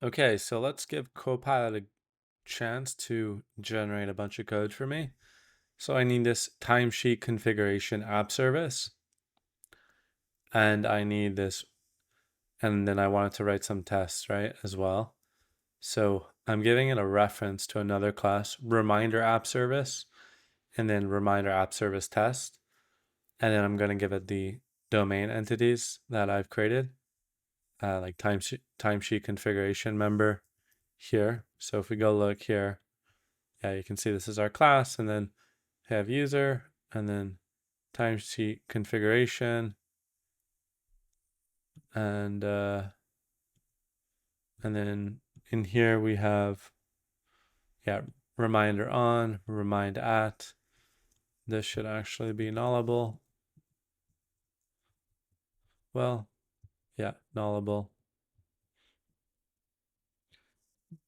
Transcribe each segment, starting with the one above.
Okay, so let's give Copilot a chance to generate a bunch of code for me. So I need this timesheet configuration app service, and I need this, and then I wanted to write some tests, right, as well. So I'm giving it a reference to another class, reminder app service, and then reminder app service test. And then I'm going to give it the domain entities that I've created, like timesheet configuration member here. So if we go look here, yeah, you can see this is our class, and then have user, and then timesheet configuration, and then in here we have, yeah, reminder on, remind at. This should actually be nullable. Well, yeah, nullable,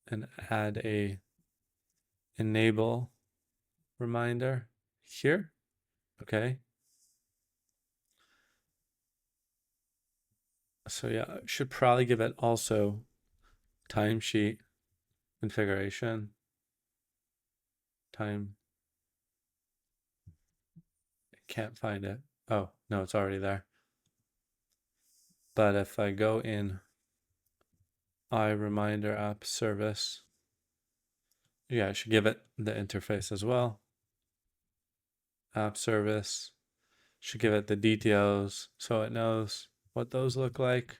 and add a enable reminder here. Okay. So yeah, I should probably give it also timesheet configuration. Time. Can't find it. Oh, no, it's already there. But if I go in reminder app service, yeah, I should give it the interface as well. App service, should give it the details so it knows what those look like.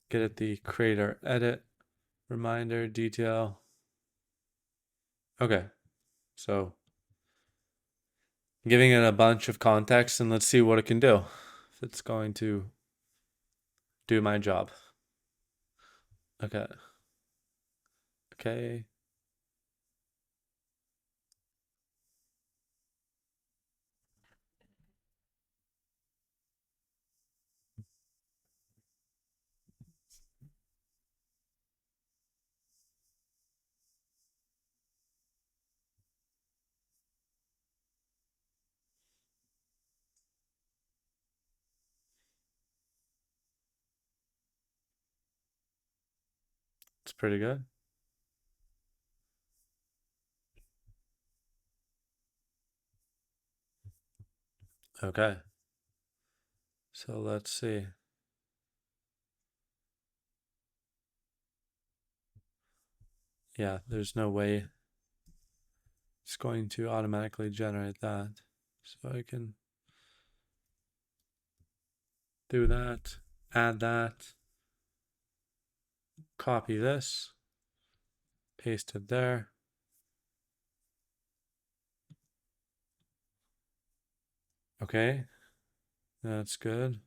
Get it the creator edit reminder detail. Okay, so giving it a bunch of context, and let's see what it can do. If it's going to do my job. Okay. Okay. It's pretty good. Okay. So let's see. Yeah, there's no way it's going to automatically generate that. So I can do that, add that, copy this, paste it there. Okay, that's good.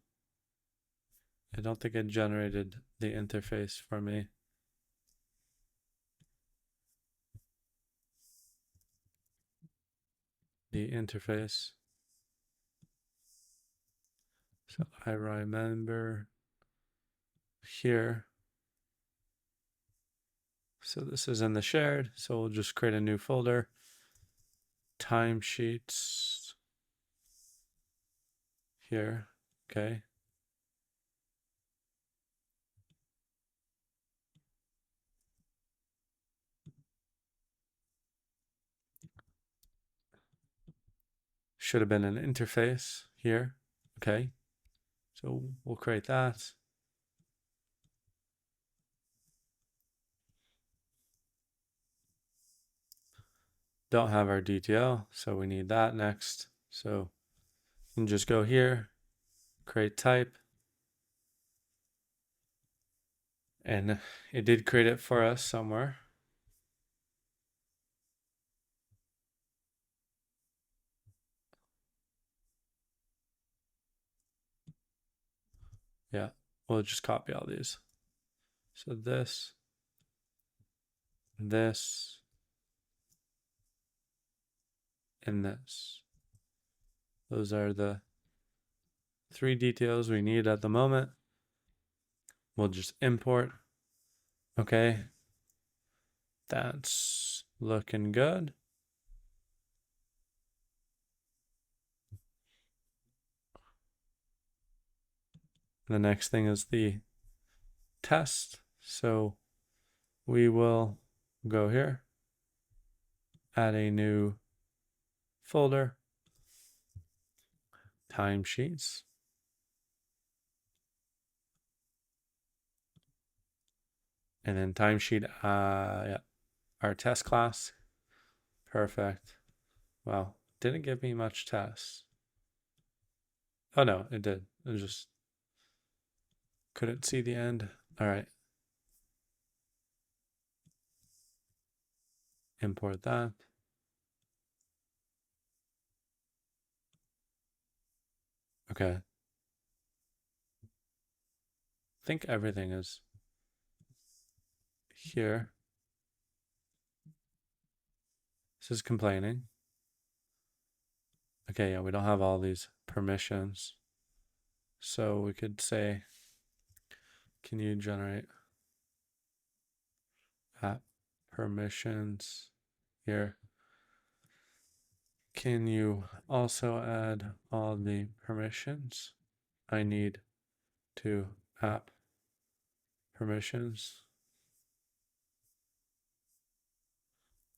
I don't think it generated the interface for me. The interface. So I remember here. So this is in the shared. So we'll just create a new folder. Timesheets here. Okay. Should have been an interface here. Okay. So we'll create that. Don't have our DTL, so we need that next. So you can just go here, create type, and it did create it for us somewhere. Yeah, we'll just copy all these. So this, and this. Those are the 3 details we need at the moment. We'll just import. Okay. That's looking good. The next thing is the test. So we will go here, add a new folder, timesheets. And then timesheet, yeah, our test class. Perfect. Wow, didn't give me much tests. Oh no, it did. It just couldn't see the end. All right. Import that. Okay. I think everything is here. This is complaining. Okay, yeah, we don't have all these permissions. So we could say, can you generate app permissions here? Can you also add all the permissions I need to app permissions?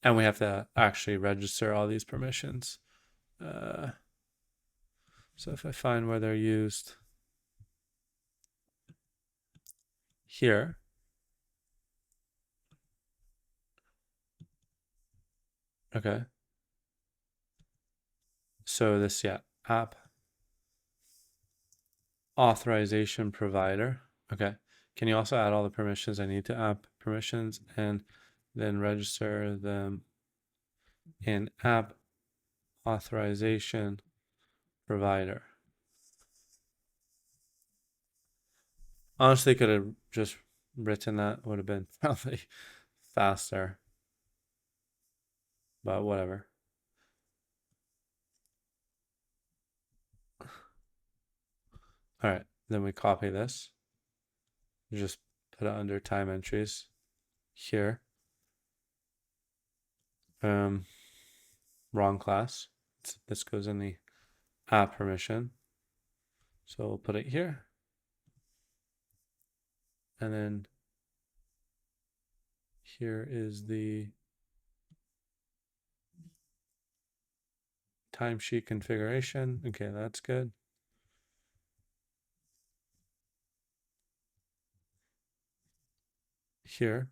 And we have to actually register all these permissions. So if I find where they're used here, okay. So this, yeah, app authorization provider. Okay. Can you also add all the permissions I need to app permissions and then register them in app authorization provider? Honestly, could have just written that, would have been probably faster, but whatever. All right, then we copy this. Just put it under time entries here. Wrong class. This goes in the app permission. So we'll put it here. And then here is the timesheet configuration. Okay, that's good. Here.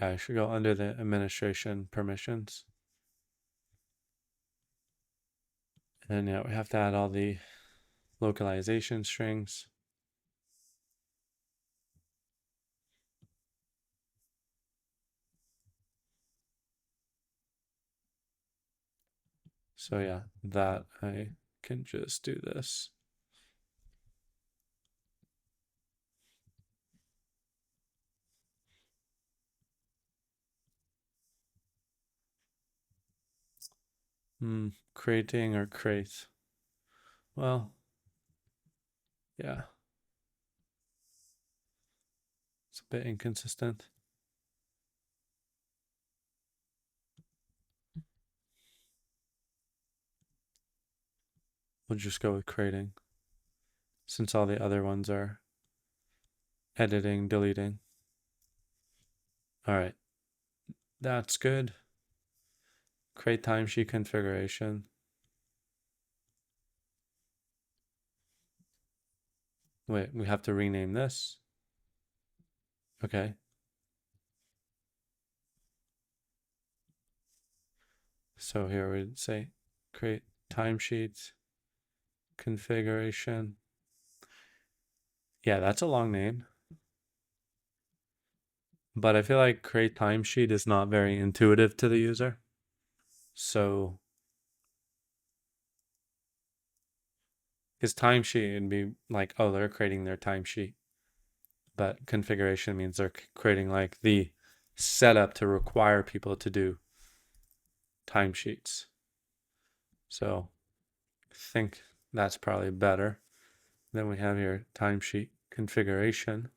Yeah, I should go under the administration permissions. And yeah, we have to add all the localization strings. So yeah, that I can just do this. Creating or create. Well, yeah. It's a bit inconsistent. We'll just go with creating since all the other ones are editing, deleting. All right, that's good. Create timesheet configuration. Wait, we have to rename this. Okay. So here we'd say create timesheets configuration. Yeah, that's a long name. But I feel like create timesheet is not very intuitive to the user. So his timesheet would be like, oh, they're creating their timesheet. But configuration means they're creating like the setup to require people to do timesheets. So I think that's probably better. Then we have here timesheet configuration.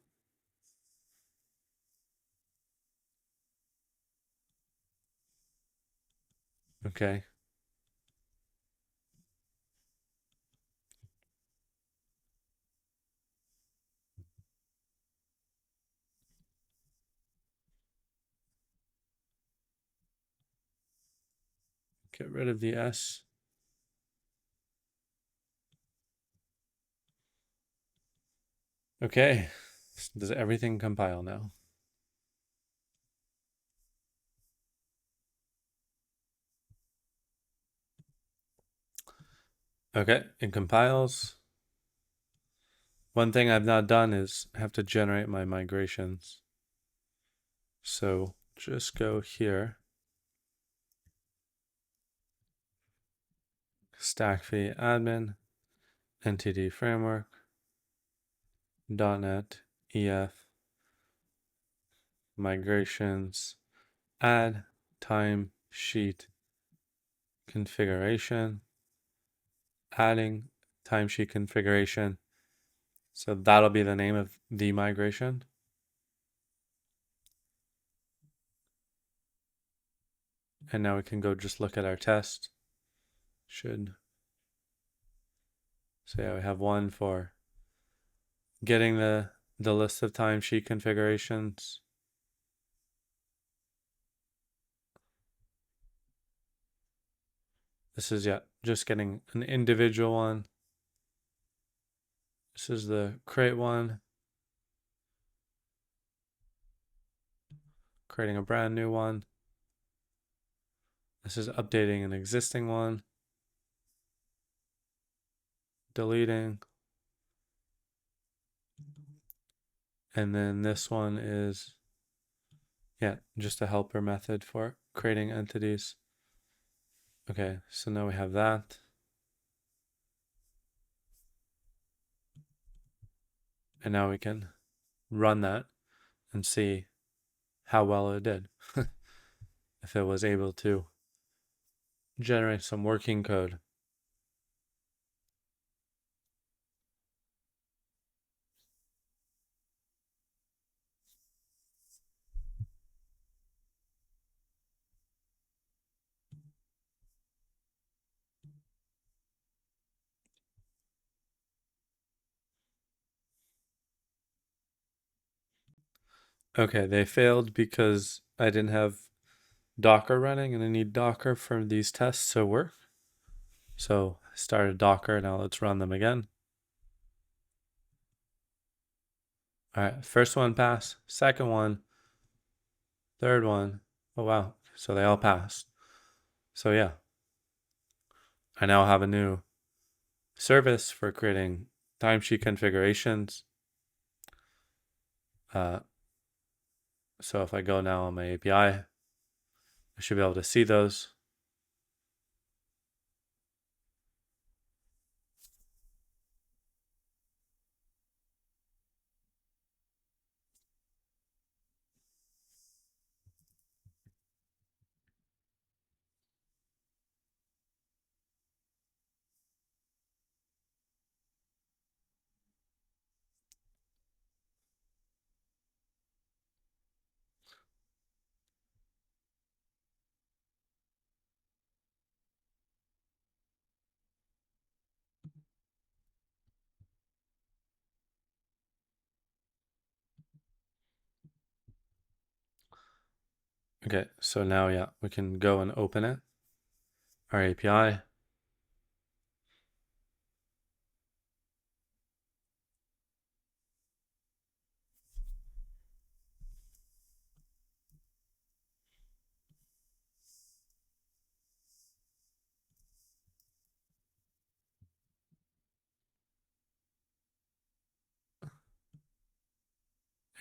Okay. Get rid of the S. Okay. Does everything compile now? Okay, it compiles. One thing I've not done is have to generate my migrations. So just go here. Stackv admin, entity framework, .NET, EF, migrations, add timesheet configuration, adding timesheet configuration. So that'll be the name of the migration. And now we can go just look at our test. So yeah, we have one for getting the list of timesheet configurations. This is, yeah, just getting an individual one. This is the create one. Creating a brand new one. This is updating an existing one. Deleting. And then this one is, yeah, just a helper method for creating entities. Okay, so now we have that. And now we can run that and see how well it did. If it was able to generate some working code. Okay, they failed because I didn't have Docker running, and I need Docker for these tests to work. So I started Docker. Now let's run them again. All right, first one passed, second one, third one. Oh wow, so they all passed. So yeah, I now have a new service for creating timesheet configurations. So if I go now on my API, I should be able to see those. Okay, so now, yeah, we can go and open it, our API.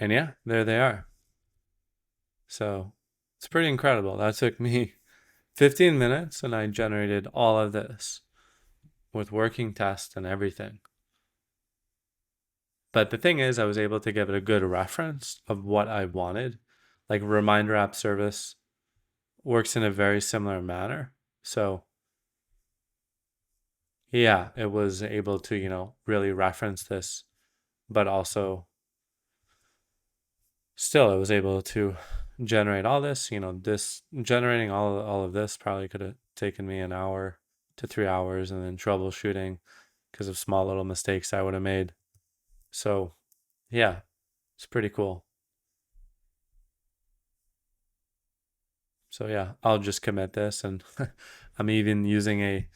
And yeah, there they are. So it's pretty incredible. That took me 15 minutes and I generated all of this with working tests and everything. But the thing is, I was able to give it a good reference of what I wanted. Like reminder app service works in a very similar manner. So yeah, it was able to, really reference this, but also still it was able to generate all this, this generating all of this probably could have taken me an hour to 3 hours, and then troubleshooting because of small little mistakes I would have made. So yeah, it's pretty cool. So yeah, I'll just commit this, and I'm even using a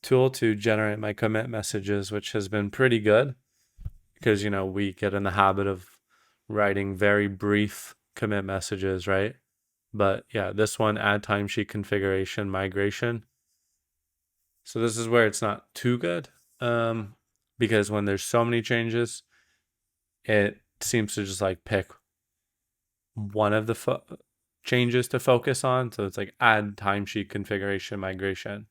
tool to generate my commit messages, which has been pretty good because we get in the habit of writing very brief commit messages, right? But yeah, this one, add timesheet configuration migration. So this is where it's not too good, because when there's so many changes, it seems to just like pick one of the changes to focus on. So it's like add timesheet configuration migration,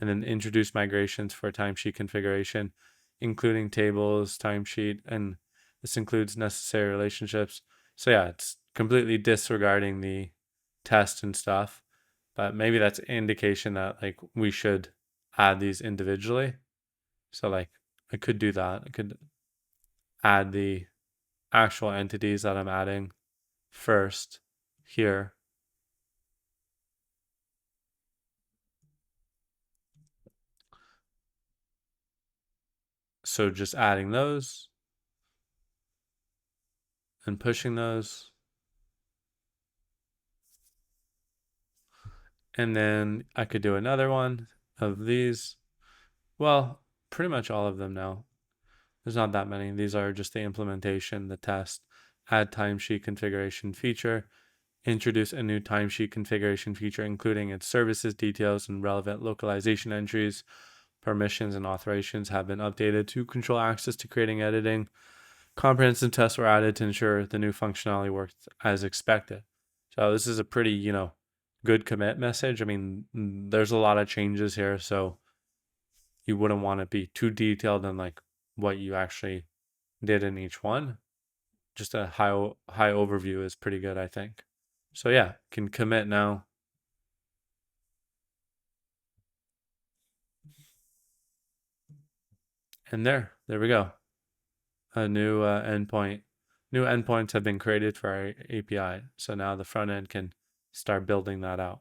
and then introduce migrations for timesheet configuration, including tables, timesheet, and this includes necessary relationships. So yeah, it's completely disregarding the test and stuff, but maybe that's an indication that like we should add these individually. So like I could do that. I could add the actual entities that I'm adding first here. So just adding those and pushing those. And then I could do another one of these. Well, pretty much all of them now. There's not that many. These are just the implementation, the test, add timesheet configuration feature, introduce a new timesheet configuration feature, including its services details and relevant localization entries. Permissions and authorizations have been updated to control access to creating, editing. Comprehensive tests were added to ensure the new functionality worked as expected. So this is a pretty, good commit message. I mean, there's a lot of changes here, so you wouldn't want to be too detailed in like what you actually did in each one. Just a high overview is pretty good, I think. So yeah, can commit now. And there we go. A new endpoint. New endpoints have been created for our API. So now the front end can start building that out.